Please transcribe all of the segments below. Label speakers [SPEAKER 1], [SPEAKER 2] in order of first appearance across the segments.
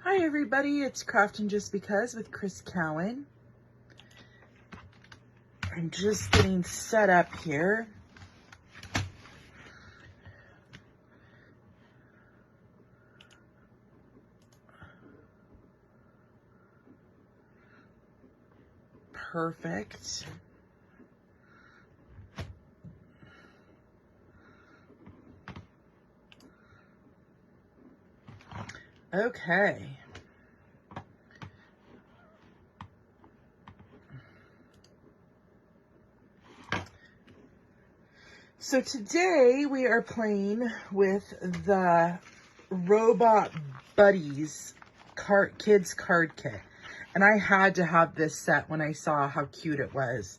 [SPEAKER 1] Hi everybody, it's Crafting Just Because with Chris Cowan. I'm just getting set up here. Perfect. Okay. So today we are playing with the Robot Buddies Kids Card Kit. And I had to have this set when I saw how cute it was.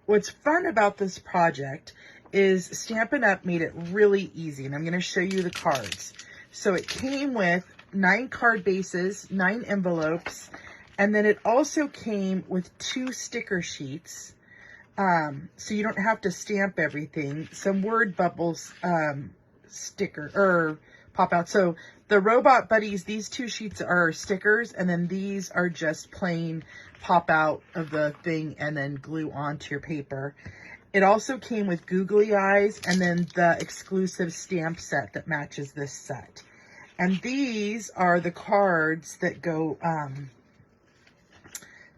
[SPEAKER 1] What's fun about this project is Stampin' Up! Made it really easy. And I'm going to show you the cards. So it came with 9 card bases, 9 envelopes, and then it also came with 2 sticker sheets. So you don't have to stamp everything. Some word bubbles pop out. So the Robot Buddies, these 2 sheets are stickers, and then these are just plain pop out of the thing and then glue onto your paper. It also came with googly eyes and then the exclusive stamp set that matches this set. And these are the cards that go,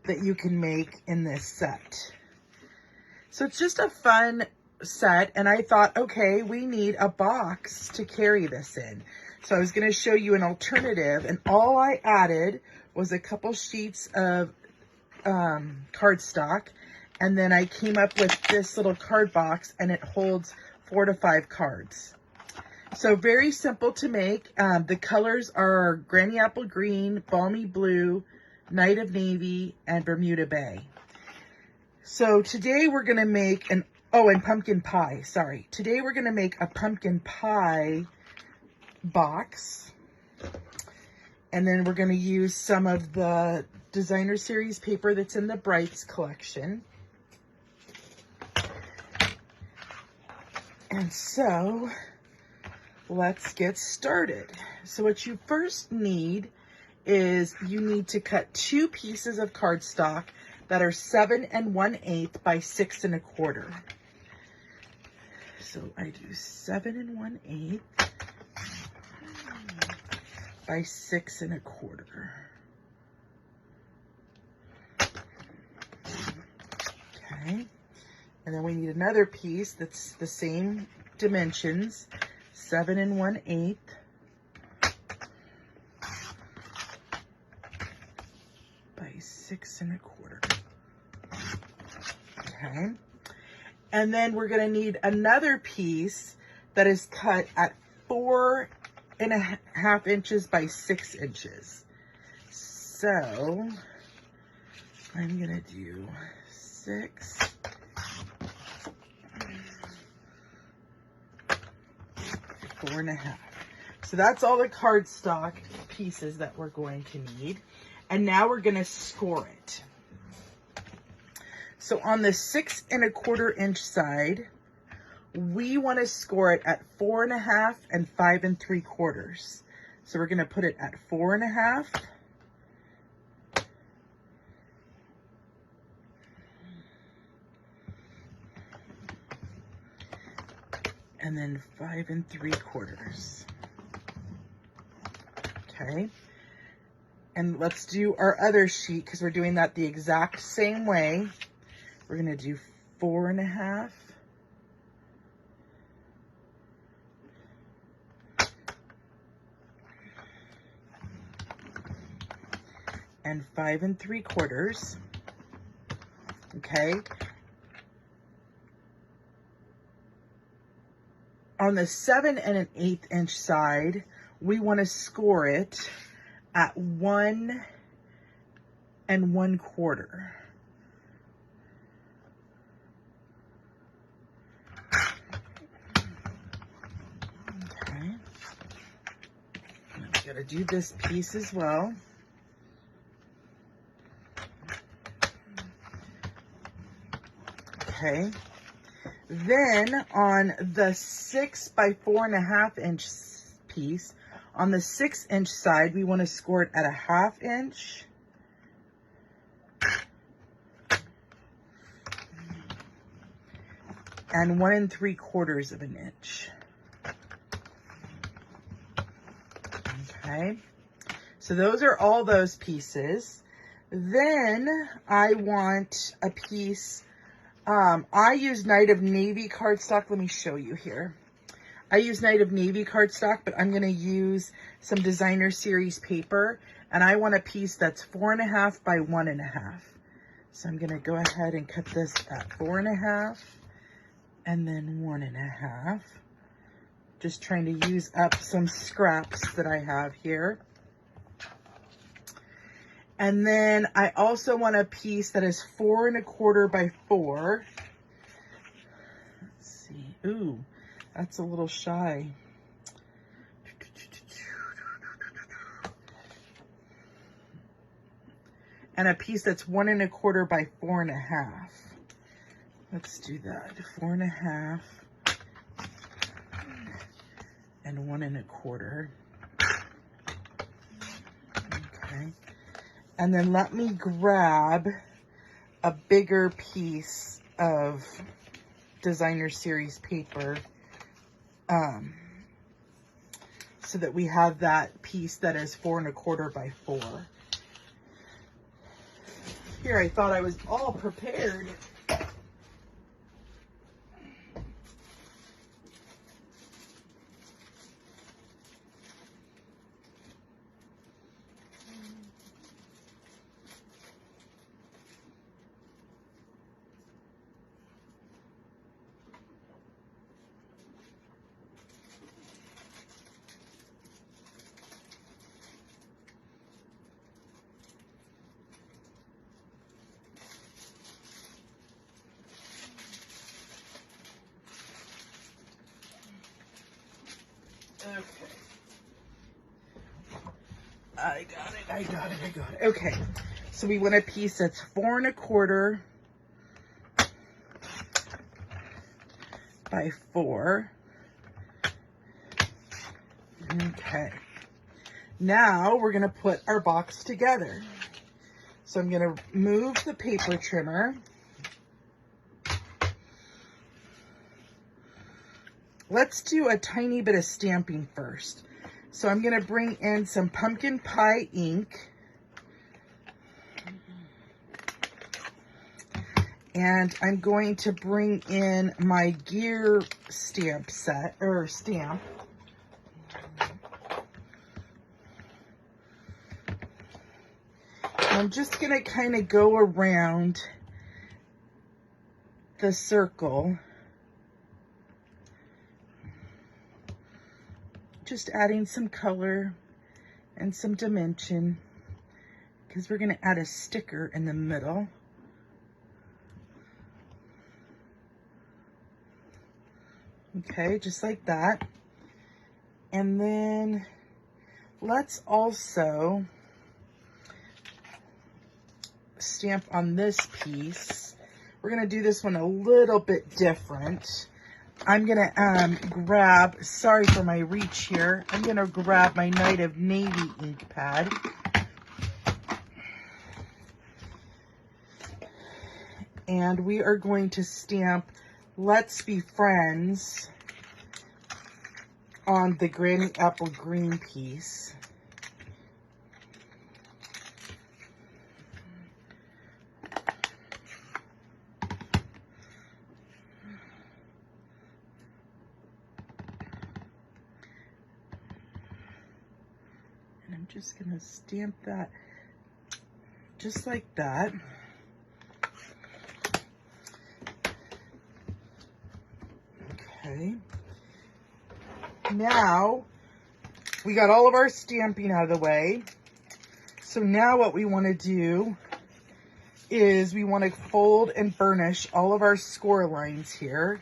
[SPEAKER 1] that you can make in this set. So it's just a fun set, and I thought, okay, we need a box to carry this in. So I was going to show you an alternative, and all I added was a couple sheets of cardstock, and then I came up with this little card box, and it holds 4 to 5 cards. So very simple to make. The colors are Granny Apple Green, Balmy Blue, Night of Navy, and Bermuda Bay. So today we're going to make and pumpkin pie, sorry. Today we're going to make a pumpkin pie box. And then we're going to use some of the designer series paper that's in the Brights collection. And so let's get started. So what you first need is you need to cut 2 pieces of cardstock that are 7 1/8 by 6 1/4. So I do 7 1/8 by 6 1/4. Okay. And then we need another piece that's the same dimensions, 7 1/8 by 6 1/4. Okay. And then we're going to need another piece that is cut at 4 1/2 inches by 6 inches. So I'm going to do 6 4 1/2. So that's all the cardstock pieces that we're going to need. And now we're going to score it. So on the 6 1/4 inch side, we want to score it at 4 1/2 and 5 3/4. So we're going to put it at 4 1/2. And then 5 3/4. Okay. And let's do our other sheet because we're doing that the exact same way. We're going to do 4 1/2. And 5 3/4. Okay. On the 7 1/8 inch side, we want to score it at 1 1/4. Okay. I'm going to do this piece as well. Okay. Then on the 6 by 4 1/2 inch piece, On the 6-inch side, we want to score it at a 1/2 inch. And 1 3/4 of an inch. Okay, so those are all those pieces. Then I want a piece, I use Night of Navy cardstock. Let me show you here. I use Night of Navy cardstock, but I'm going to use some Designer Series paper, and I want a piece that's 4.5 by 1.5. So I'm going to go ahead and cut this at 4.5 and then 1.5. Just trying to use up some scraps that I have here. And then I also want a piece that is 4.25 by 4. Let's see. Ooh, that's a little shy. And a piece that's 1.25 by 4.5. Let's do that. 4.5 and 1.25. Okay. And then let me grab a bigger piece of Designer Series paper, so that we have that piece that is 4.25 by 4. Here, I thought I was all prepared. Okay. I got it. Okay. So we want a piece that's 4.25 by 4. Okay. Now we're going to put our box together. So I'm going to move the paper trimmer. Let's do a tiny bit of stamping first. So I'm going to bring in some pumpkin pie ink. And I'm going to bring in my gear stamp set, or stamp. I'm just going to kind of go around the circle, just adding some color and some dimension, because we're going to add a sticker in the middle. Okay, just like that. And then let's also stamp on this piece. We're going to do this one a little bit different. I'm going to grab, sorry for my reach here, I'm going to grab my Night of Navy ink pad. And we are going to stamp Let's Be Friends on the Granny Apple Green piece. And I'm just going to stamp that just like that. Okay. Now, we got all of our stamping out of the way. So now what we want to do is we want to fold and burnish all of our score lines here.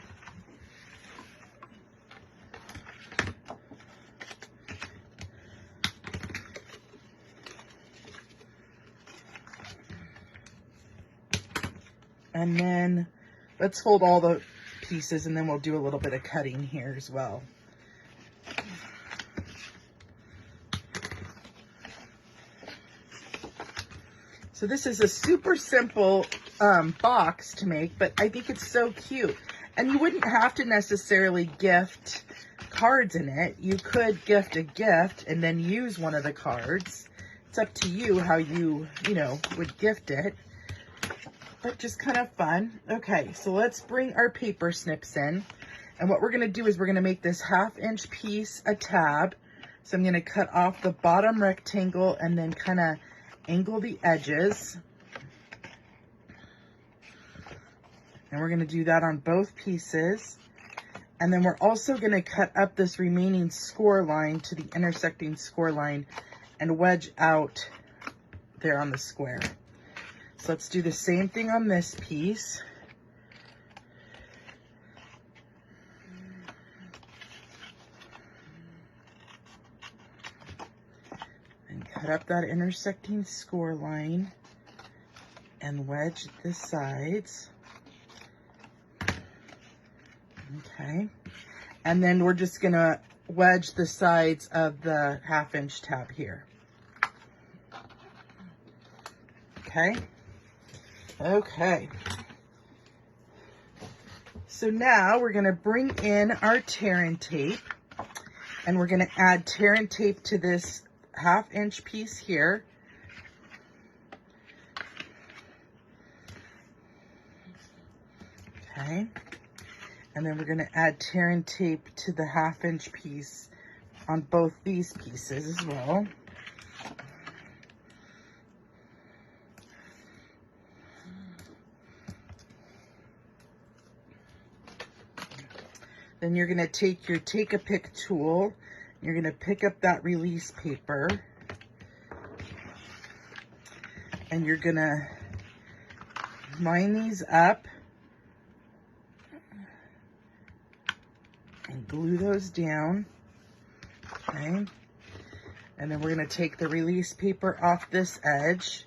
[SPEAKER 1] And then let's fold all the pieces, and then we'll do a little bit of cutting here as well. So this is a super simple box to make, but I think it's so cute. And you wouldn't have to necessarily gift cards in it. You could gift a gift and then use one of the cards. It's up to you how you would gift it. But just kind of fun. Okay, so let's bring our paper snips in. And what we're going to do is we're going to make this 1/2 inch piece a tab. So I'm going to cut off the bottom rectangle and then kind of angle the edges. And we're going to do that on both pieces. And then we're also going to cut up this remaining score line to the intersecting score line and wedge out there on the square. So let's do the same thing on this piece. And cut up that intersecting score line and wedge the sides. Okay. And then we're just going to wedge the sides of the 1/2 inch tab here. Okay. Okay. So now we're going to bring in our tear and tape, and we're going to add tear and tape to this 1/2 inch piece here. Okay. And then we're going to add tear and tape to the 1/2 inch piece on both these pieces as well. Then you're going to take your Take-A-Pick tool. You're going to pick up that release paper. And you're going to line these up and glue those down. Okay. And then we're going to take the release paper off this edge.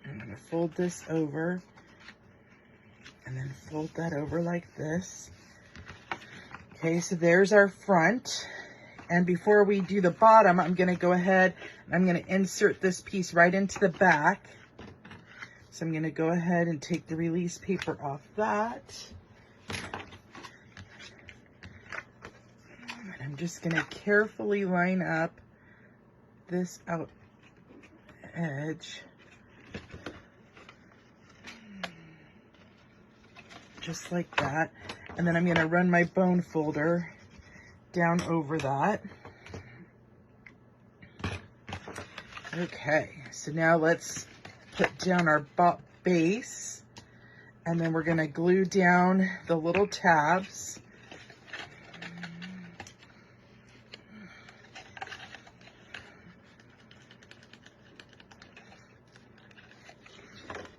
[SPEAKER 1] I'm going to fold this over and then fold that over like this. Okay, so there's our front. And before we do the bottom, I'm going to go ahead and I'm going to insert this piece right into the back. So I'm going to go ahead and take the release paper off that. And I'm just going to carefully line up this out edge. Just like that. And then I'm going to run my bone folder down over that. Okay, so now let's put down our base, and then we're going to glue down the little tabs.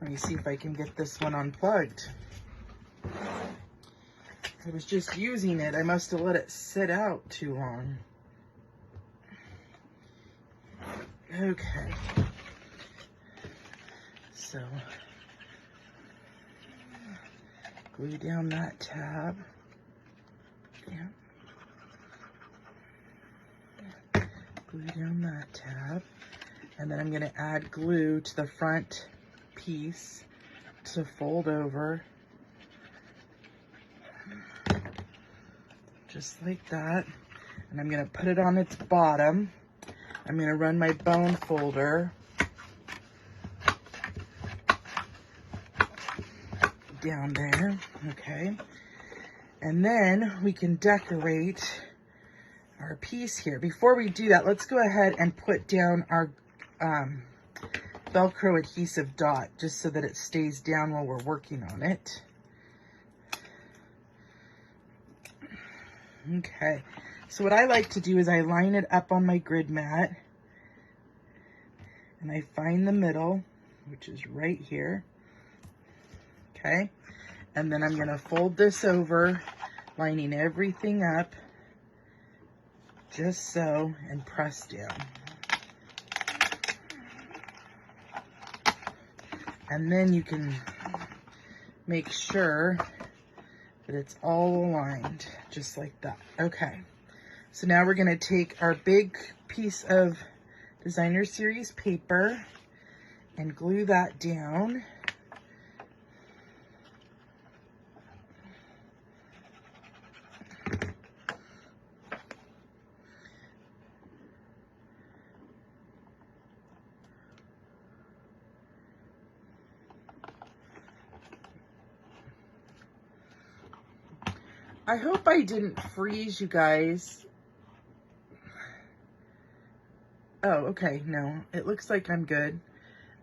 [SPEAKER 1] Let me see if I can get this one unplugged. I was just using it. I must have let it sit out too long. Okay. So, glue down that tab. Yeah. Glue down that tab. And then I'm going to add glue to the front piece to fold over. Just like that. And I'm going to put it on its bottom. I'm going to run my bone folder down there. Okay. And then we can decorate our piece here. Before we do that, let's go ahead and put down our Velcro adhesive dot, just so that it stays down while we're working on it. Okay, so what I like to do is I line it up on my grid mat, and I find the middle, which is right here. Okay, and then I'm going to fold this over, lining everything up, just so, and press down. And then you can make sure But it's all aligned, just like that. Okay, so now we're gonna take our big piece of Designer Series paper and glue that down. I hope I didn't freeze you guys. Oh, okay, no, it looks like I'm good.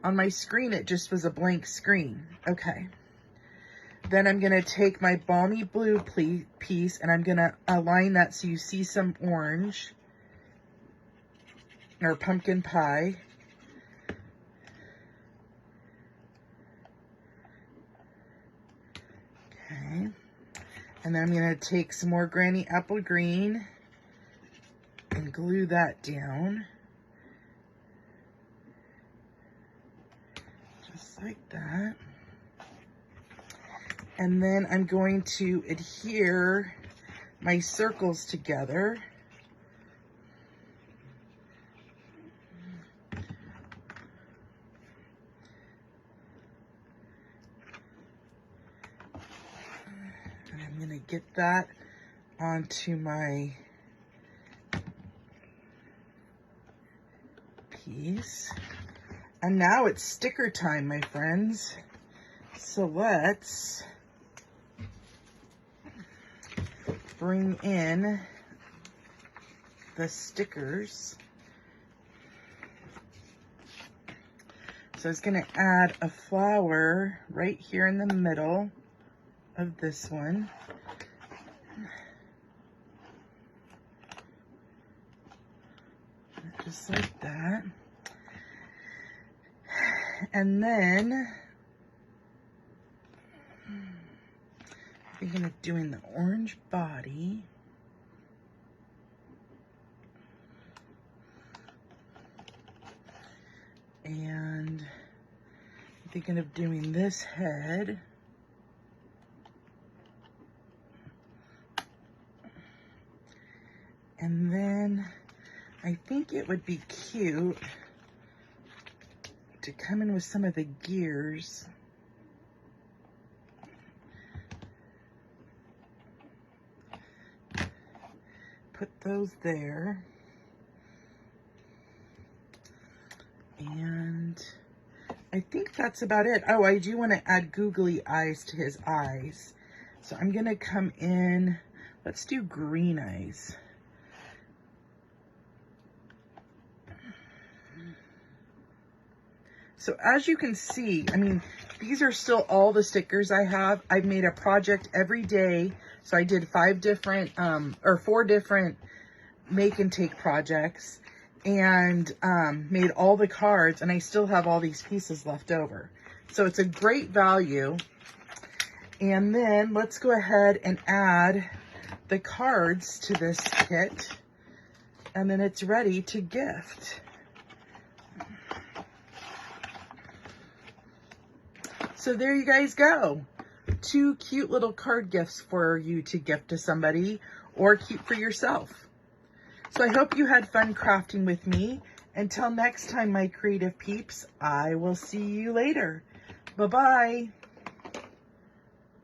[SPEAKER 1] On my screen, it just was a blank screen. Okay. Then I'm gonna take my balmy blue piece and I'm gonna align that so you see some orange or pumpkin pie. Okay. And then I'm gonna take some more Granny Apple Green and glue that down. Just like that. And then I'm going to adhere my circles together. And I'm gonna get that onto my piece. And now it's sticker time, my friends. So let's bring in the stickers. So I was gonna add a flower right here in the middle of this one. Just like that. And then I'm thinking of doing the orange body. And I'm thinking of doing this head. And then I think it would be cute to come in with some of the gears. Put those there. And I think that's about it. Oh, I do want to add googly eyes to his eyes. So I'm going to come in, let's do green eyes. So as you can see, I mean, these are still all the stickers I have. I've made a project every day. So I did 4 different make and take projects and made all the cards, and I still have all these pieces left over. So it's a great value. And then let's go ahead and add the cards to this kit, and then it's ready to gift. So there you guys go. 2 cute little card gifts for you to gift to somebody or keep for yourself. So I hope you had fun crafting with me. Until next time, my creative peeps, I will see you later. Bye-bye.